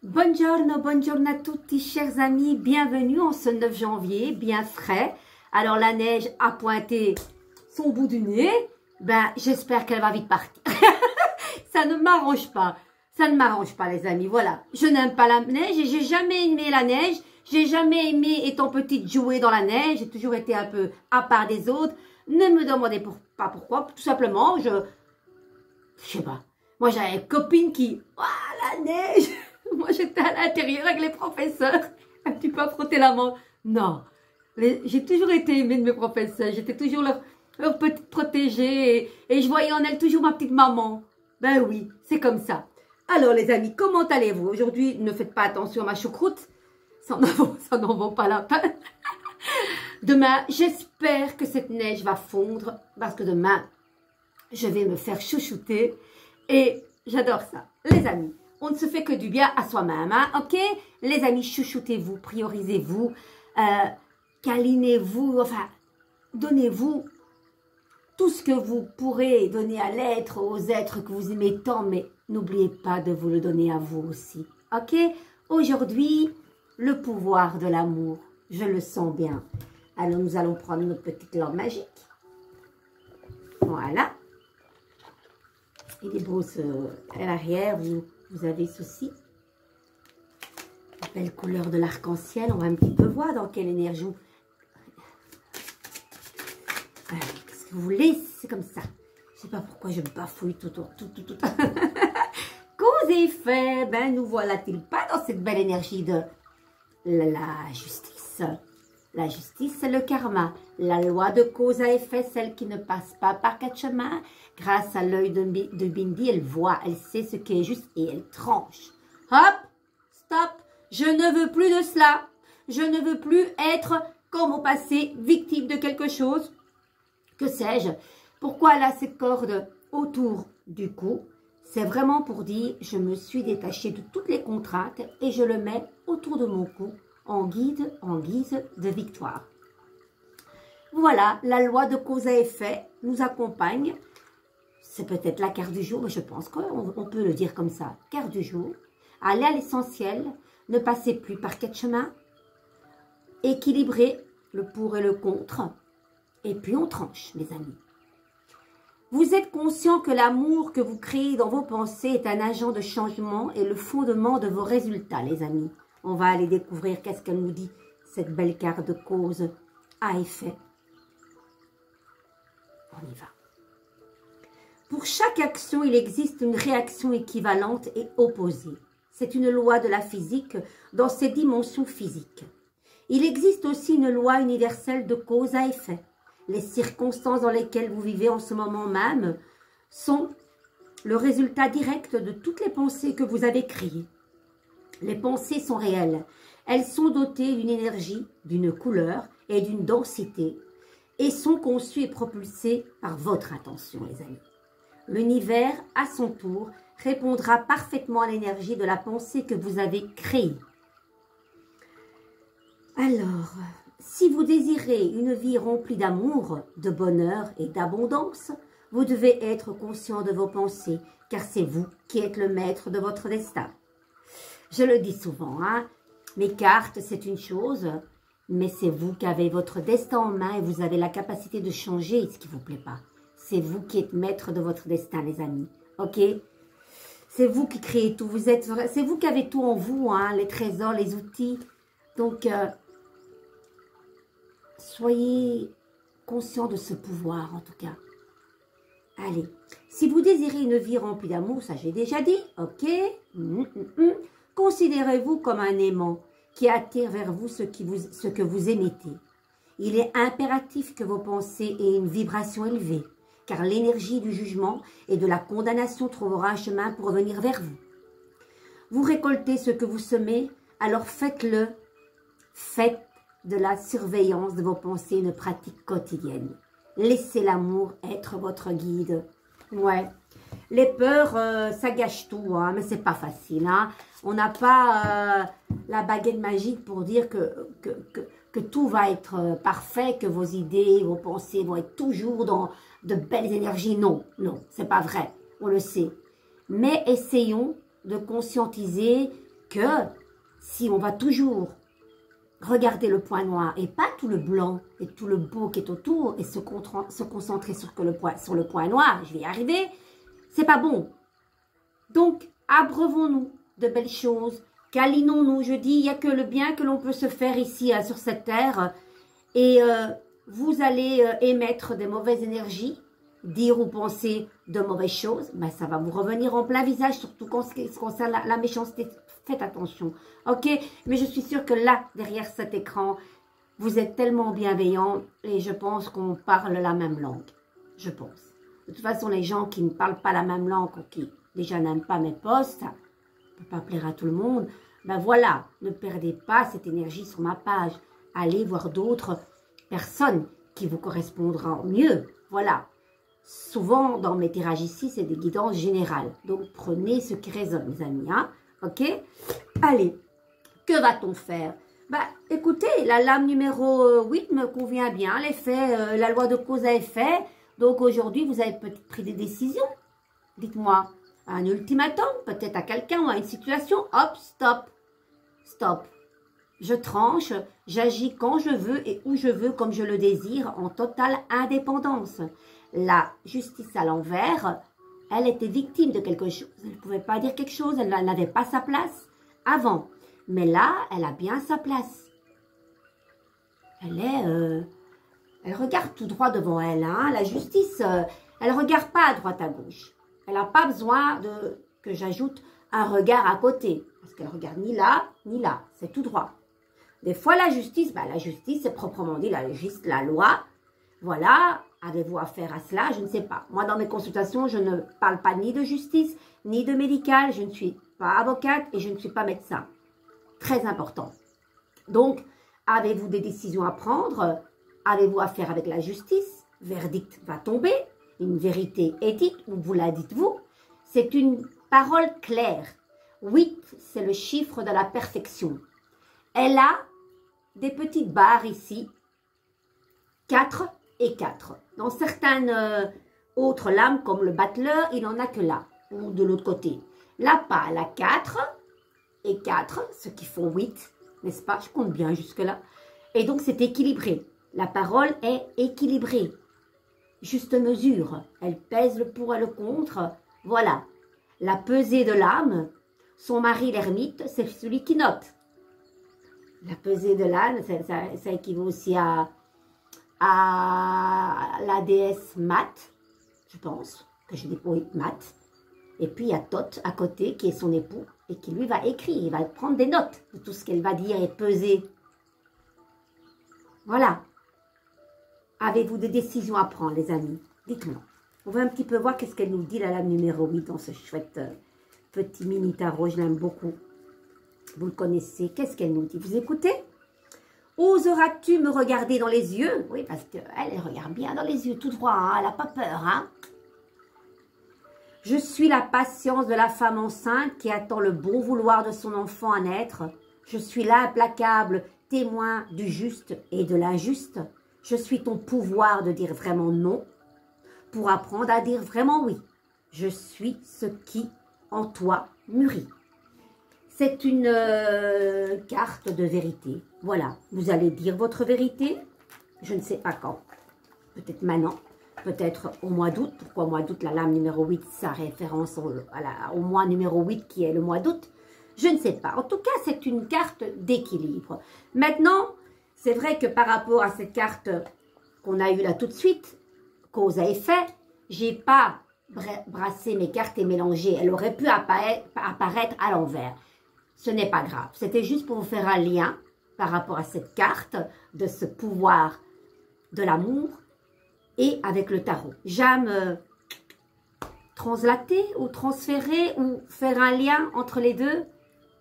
Buongiorno a tutti chers amis, bienvenue en ce 9 janvier, bien frais. Alors la neige a pointé son bout du nez, j'espère qu'elle va vite partir. Ça ne m'arrange pas, les amis, voilà. Je n'aime pas la neige et j'ai jamais aimé la neige, j'ai jamais aimé étant petite jouer dans la neige, j'ai toujours été un peu à part des autres. Ne me demandez pas pourquoi, tout simplement, je sais pas. Moi j'avais une copine qui, la neige. Moi, j'étais à l'intérieur avec les professeurs. Un petit peu à frotter la main. Non. J'ai toujours été aimée de mes professeurs. J'étais toujours leur petite protégée. Et je voyais en elle toujours ma petite maman. Ben oui, c'est comme ça. Alors, les amis, comment allez-vous? Aujourd'hui, ne faites pas attention à ma choucroute. Ça n'en vaut pas la peine. Demain, j'espère que cette neige va fondre. Parce que demain, je vais me faire chouchouter. Et j'adore ça. Les amis. On ne se fait que du bien à soi-même, hein, ok? Les amis, chouchoutez-vous, priorisez-vous, câlinez-vous, enfin, donnez-vous tout ce que vous pourrez donner à l'être, aux êtres que vous aimez tant, mais n'oubliez pas de vous le donner à vous aussi, ok? Aujourd'hui, le pouvoir de l'amour, je le sens bien. Alors, nous allons prendre notre petite lampe magique. Voilà. Et les brousses à l'arrière, vous avez ceci, la belle couleur de l'arc-en-ciel. On va un petit peu voir dans quelle énergie. Qu'est-ce que vous voulez? C'est comme ça. Je ne sais pas pourquoi je bafouille tout. Cause et effet, nous voilà-t-il pas dans cette belle énergie de la justice. La justice, c'est le karma. La loi de cause à effet, celle qui ne passe pas par quatre chemins. Grâce à l'œil de Bindi, elle voit, elle sait ce qui est juste et elle tranche. Hop, stop, je ne veux plus de cela. Je ne veux plus être, comme au passé, victime de quelque chose. Que sais-je? Pourquoi elle a cette corde autour du cou? C'est vraiment pour dire, je me suis détachée de toutes les contraintes et je le mets autour de mon cou en guise de victoire. Voilà, la loi de cause à effet nous accompagne. C'est peut-être la carte du jour, mais je pense qu'on peut le dire comme ça. Carte du jour, aller à l'essentiel, ne passez plus par quatre chemins, équilibrer le pour et le contre, et puis on tranche, mes amis. Vous êtes conscient que l'amour que vous créez dans vos pensées est un agent de changement et le fondement de vos résultats, les amis. On va aller découvrir qu'est-ce qu'elle nous dit, cette belle carte de cause à effet. On y va. Pour chaque action, il existe une réaction équivalente et opposée. C'est une loi de la physique dans ses dimensions physiques. Il existe aussi une loi universelle de cause à effet. Les circonstances dans lesquelles vous vivez en ce moment même sont le résultat direct de toutes les pensées que vous avez créées. Les pensées sont réelles. Elles sont dotées d'une énergie, d'une couleur et d'une densité et sont conçues et propulsées par votre intention, les amis. L'univers, à son tour, répondra parfaitement à l'énergie de la pensée que vous avez créée. Alors, si vous désirez une vie remplie d'amour, de bonheur et d'abondance, vous devez être conscient de vos pensées, car c'est vous qui êtes le maître de votre destin. Je le dis souvent, hein, mes cartes, c'est une chose, mais c'est vous qui avez votre destin en main et vous avez la capacité de changer ce qui ne vous plaît pas. C'est vous qui êtes maître de votre destin, les amis. Ok? C'est vous qui créez tout. C'est vous qui avez tout en vous, hein, les trésors, les outils. Donc, soyez conscient de ce pouvoir, en tout cas. Allez. Si vous désirez une vie remplie d'amour, ça j'ai déjà dit. Ok? Considérez-vous comme un aimant qui attire vers vous ce que vous émettez. Il est impératif que vos pensées aient une vibration élevée, car l'énergie du jugement et de la condamnation trouvera un chemin pour revenir vers vous. Vous récoltez ce que vous semez, alors faites-le. Faites de la surveillance de vos pensées une pratique quotidienne. Laissez l'amour être votre guide. Ouais. Les peurs, ça gâche tout, hein, mais c'est pas facile. Hein. On n'a pas la baguette magique pour dire que tout va être parfait, que vos idées, vos pensées vont être toujours dans de belles énergies. Non, non, c'est pas vrai. On le sait. Mais essayons de conscientiser que si on va toujours regarder le point noir et pas tout le blanc et tout le beau qui est autour et se concentrer sur le point noir, je vais y arriver, c'est pas bon. Donc, abreuvons-nous de belles choses, câlinons-nous. Je dis, il n'y a que le bien que l'on peut se faire ici sur cette terre. Et vous allez émettre des mauvaises énergies, dire ou penser de mauvaises choses, ben ça va vous revenir en plein visage, surtout quand ce qui concerne la méchanceté. Faites attention, ok? Mais je suis sûre que là, derrière cet écran, vous êtes tellement bienveillants et je pense qu'on parle la même langue. Je pense. De toute façon, les gens qui ne parlent pas la même langue ou qui déjà n'aiment pas mes posts, ça ne peut pas plaire à tout le monde. Ben voilà, ne perdez pas cette énergie sur ma page. Allez voir d'autres personnes qui vous correspondront mieux. Voilà. Souvent, dans mes tirages ici, c'est des guidances générales. Donc, prenez ce qui résonne, mes amis. Hein? Ok? Allez, que va-t-on faire? Bah, écoutez, la lame numéro 8 me convient bien. L'effet, la loi de cause à effet. Donc, aujourd'hui, vous avez peut-être pris des décisions. Dites-moi, un ultimatum, peut-être à quelqu'un ou à une situation. Hop, stop. Stop. Je tranche, j'agis quand je veux et où je veux, comme je le désire, en totale indépendance. La justice à l'envers, elle était victime de quelque chose. Elle ne pouvait pas dire quelque chose, elle n'avait pas sa place avant. Mais là, elle a bien sa place. Elle regarde tout droit devant elle. Hein. La justice, elle ne regarde pas à droite à gauche. Elle n'a pas besoin que j'ajoute un regard à côté. Parce qu'elle ne regarde ni là, ni là. C'est tout droit. Des fois, la justice, c'est proprement dit la loi. Voilà, avez-vous affaire à cela? Je ne sais pas. Moi, dans mes consultations, je ne parle pas ni de justice, ni de médical. Je ne suis pas avocate et je ne suis pas médecin. Très important. Donc, avez-vous des décisions à prendre? Avez-vous affaire avec la justice? Verdict va tomber. Une vérité est dite, ou vous la dites vous. C'est une parole claire. 8, c'est le chiffre de la perfection. Elle a des petites barres ici, 4 et 4. Dans certaines autres lames, comme le battleur, il n'en a que là, ou de l'autre côté. Là, pas, elle a 4 et 4, ce qui font 8, n'est-ce pas? Je compte bien jusque-là. Et donc, c'est équilibré. La parole est équilibrée. Juste mesure. Elle pèse le pour et le contre. Voilà. La pesée de l'âme, son mari l'ermite, c'est celui qui note. La pesée de l'âme, ça équivaut aussi à la déesse Mat, je pense, que je dis oui, Mat. Et puis il y a Thoth à côté, qui est son époux, et qui lui va écrire, il va prendre des notes de tout ce qu'elle va dire et peser. Voilà. Avez-vous des décisions à prendre, les amis? Dites-moi. On va un petit peu voir qu'est-ce qu'elle nous dit, la lame numéro 8, dans ce chouette petit mini tarot. Je l'aime beaucoup. Vous le connaissez. Qu'est-ce qu'elle nous dit? Vous écoutez? Oseras-tu me regarder dans les yeux? Oui, parce qu'elle regarde bien dans les yeux, tout droit. Hein? Elle n'a pas peur. Hein? Je suis la patience de la femme enceinte qui attend le bon vouloir de son enfant à naître. Je suis l'implacable témoin du juste et de l'injuste. Je suis ton pouvoir de dire vraiment non pour apprendre à dire vraiment oui. Je suis ce qui en toi mûrit. C'est une carte de vérité. Voilà, vous allez dire votre vérité. Je ne sais pas quand. Peut-être maintenant, peut-être au mois d'août. Pourquoi au mois d'août? La lame numéro 8, ça référence au mois numéro 8 qui est le mois d'août. Je ne sais pas. En tout cas, c'est une carte d'équilibre. Maintenant, c'est vrai que par rapport à cette carte qu'on a eue là tout de suite, cause à effet, j'ai pas brassé mes cartes et mélangé. Elle aurait pu apparaître à l'envers. Ce n'est pas grave. C'était juste pour vous faire un lien par rapport à cette carte de ce pouvoir de l'amour et avec le tarot. J'aime translater ou transférer ou faire un lien entre les deux.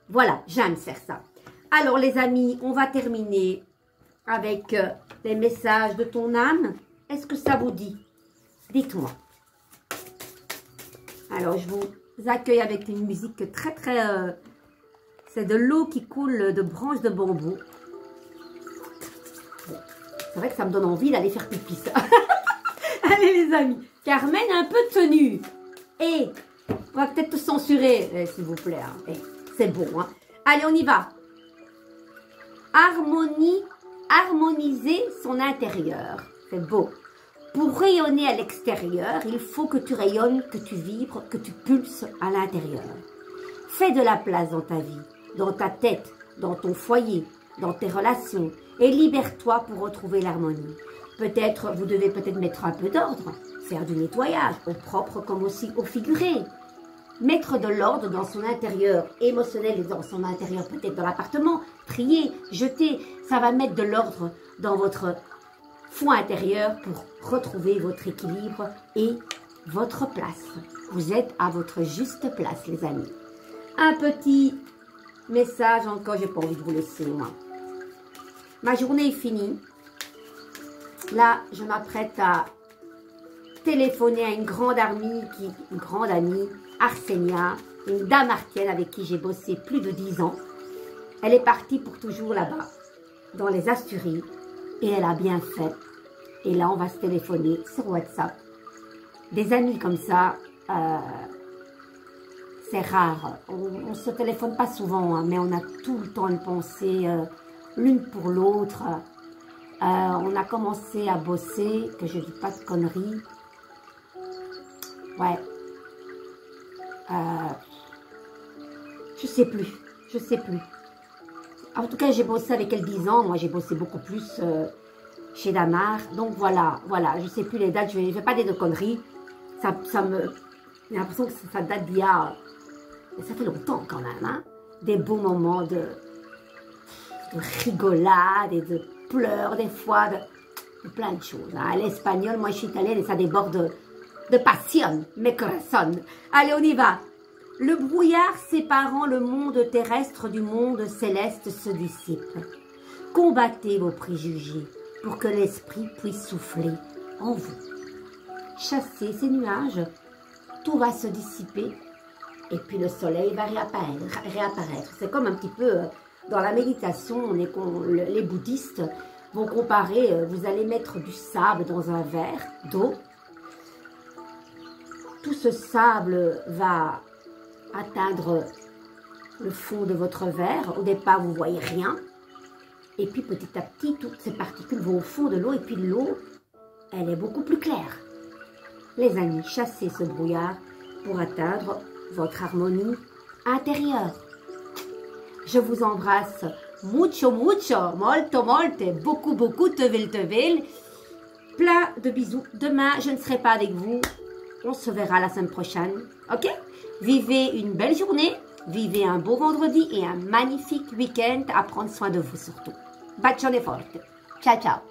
Voilà, j'aime faire ça. Alors les amis, on va terminer avec les messages de ton âme. Est-ce que ça vous dit? Dites-moi. Alors, je vous accueille avec une musique très, très... c'est de l'eau qui coule de branches de bambou. Bon, c'est vrai que ça me donne envie d'aller faire pipi, ça. Allez, les amis. Carmen, un peu de tenue. Et on va peut-être te censurer, s'il vous plaît. Hein. C'est bon, hein. Allez, on y va. Harmoniser son intérieur. C'est beau. Pour rayonner à l'extérieur, il faut que tu rayonnes, que tu vibres, que tu pulses à l'intérieur. Fais de la place dans ta vie, dans ta tête, dans ton foyer, dans tes relations et libère-toi pour retrouver l'harmonie. Peut-être, vous devez peut-être mettre un peu d'ordre, faire du nettoyage, au propre comme aussi au figuré. Mettre de l'ordre dans son intérieur émotionnel et dans son intérieur peut-être dans l'appartement, trier, jeter, ça va mettre de l'ordre dans votre fond intérieur pour retrouver votre équilibre et votre place. Vous êtes à votre juste place, les amis. Un petit message encore, j'ai pas envie de vous laisser, moi. Ma journée est finie. Là, je m'apprête à téléphoner à une grande amie, Arsenia, une dame artienne avec qui j'ai bossé plus de 10 ans. Elle est partie pour toujours là-bas, dans les Asturies, et elle a bien fait. Et là, on va se téléphoner sur WhatsApp. Des amis comme ça, c'est rare. On ne se téléphone pas souvent, hein, mais on a tout le temps une pensée l'une pour l'autre. On a commencé à bosser, que je ne dis pas de conneries. Ouais. Je sais plus. En tout cas, j'ai bossé avec elle 10 ans. Moi, j'ai bossé beaucoup plus chez Damar. Donc, voilà. Je sais plus les dates. Je vais pas dire de conneries. J'ai l'impression que ça date d'il y a... Ça fait longtemps quand même, hein. Des beaux moments de rigolade et de pleurs, des fois, de plein de choses. Hein. L'espagnol, moi, je suis italienne et ça déborde de passion, mes corazones. Allez, on y va. Le brouillard séparant le monde terrestre du monde céleste se dissipe. Combattez vos préjugés pour que l'esprit puisse souffler en vous. Chassez ces nuages, tout va se dissiper et puis le soleil va réapparaître. C'est comme un petit peu dans la méditation, les bouddhistes vont comparer, vous allez mettre du sable dans un verre d'eau. Tout ce sable va atteindre le fond de votre verre. Au départ, vous ne voyez rien. Et puis, petit à petit, toutes ces particules vont au fond de l'eau. Et puis, l'eau, elle est beaucoup plus claire. Les amis, chassez ce brouillard pour atteindre votre harmonie intérieure. Je vous embrasse mucho, molto, beaucoup, tevel. Plein de bisous. Demain, je ne serai pas avec vous. On se verra la semaine prochaine. Ok? Vivez une belle journée. Vivez un beau vendredi et un magnifique week-end. À prendre soin de vous surtout. Bacione forte. Ciao, ciao.